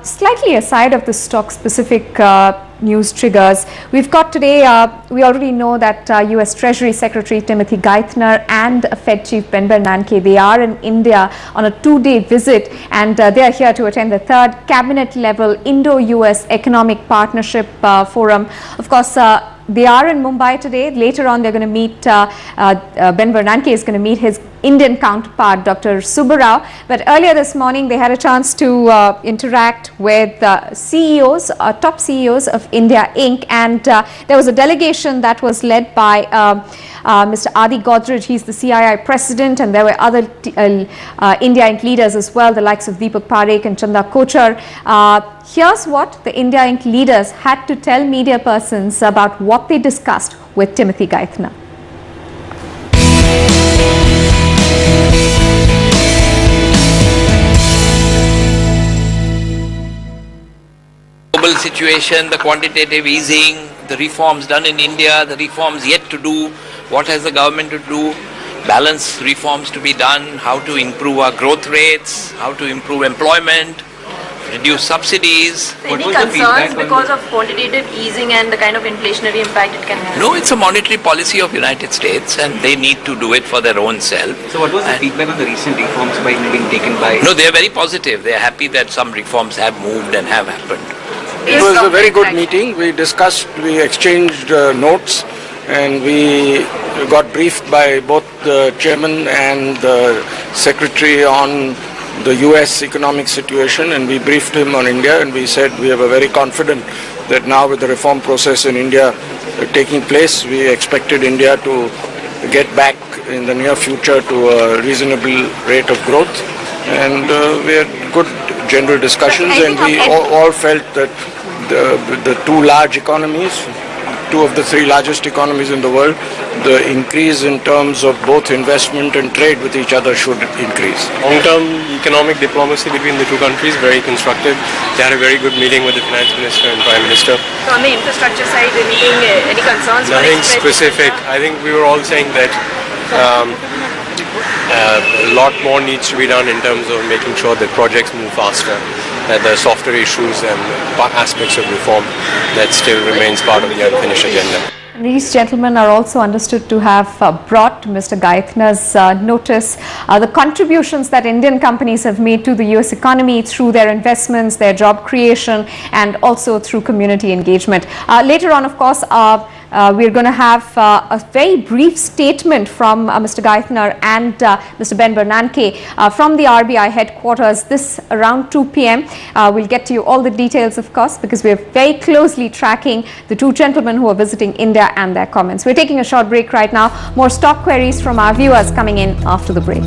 Slightly aside of the stock-specific news triggers, we've got today, we already know that US Treasury Secretary Timothy Geithner and Fed Chief Ben Bernanke, they are in India on a 2-day visit, and they are here to attend the third cabinet-level Indo-US Economic Partnership Forum. Of course, they are in Mumbai today. Later on, they're going to meet, Ben Bernanke is going to meet his Indian counterpart, Dr. Subbarao. But earlier this morning, they had a chance to interact with CEOs, top CEOs of India Inc. And there was a delegation that was led by Mr. Godrej. He's the CII president, and there were other India Inc. leaders as well, the likes of Deepak Parekh and Chanda Kochar. Here's what the India Inc. leaders had to tell media persons about what they discussed with Timothy Geithner. Global situation, the quantitative easing, the reforms done in India, the reforms yet to do, what has the government to do, balance reforms to be done, how to improve our growth rates, how to improve employment, reduce subsidies. Any concerns because of quantitative easing and the kind of inflationary impact it can have? No, it's a monetary policy of United States and they need to do it for their own self. So what was the feedback on the recent reforms being taken by? No, they are very positive. They are happy that some reforms have moved and have happened. It was a very good meeting. We discussed, we exchanged notes, and we got briefed by both the chairman and the secretary on the US economic situation, and we briefed him on India, and we said we are very confident that now with the reform process in India taking place, we expected India to get back in the near future to a reasonable rate of growth, and we had good general discussions, and we all felt that the two large economies, two of the three largest economies in the world, the increase in terms of both investment and trade with each other should increase. Long-term economic diplomacy between the two countries, very constructive. They had a very good meeting with the Finance Minister and Prime Minister. So on the infrastructure side, any concerns? Nothing specific. I think we were all saying that a lot more needs to be done in terms of making sure that projects move faster, that there are softer issues and aspects of reform that still remains part of the unfinished agenda. These gentlemen are also understood to have brought to Mr. Geithner's notice the contributions that Indian companies have made to the US economy through their investments, their job creation, and also through community engagement. Later on, of course, we're going to have a very brief statement from Mr. Geithner and Mr. Ben Bernanke from the RBI headquarters this around 2 p.m. We'll get to you all the details, of course, because we're very closely tracking the two gentlemen who are visiting India and their comments. We're taking a short break right now. More stock queries from our viewers coming in after the break.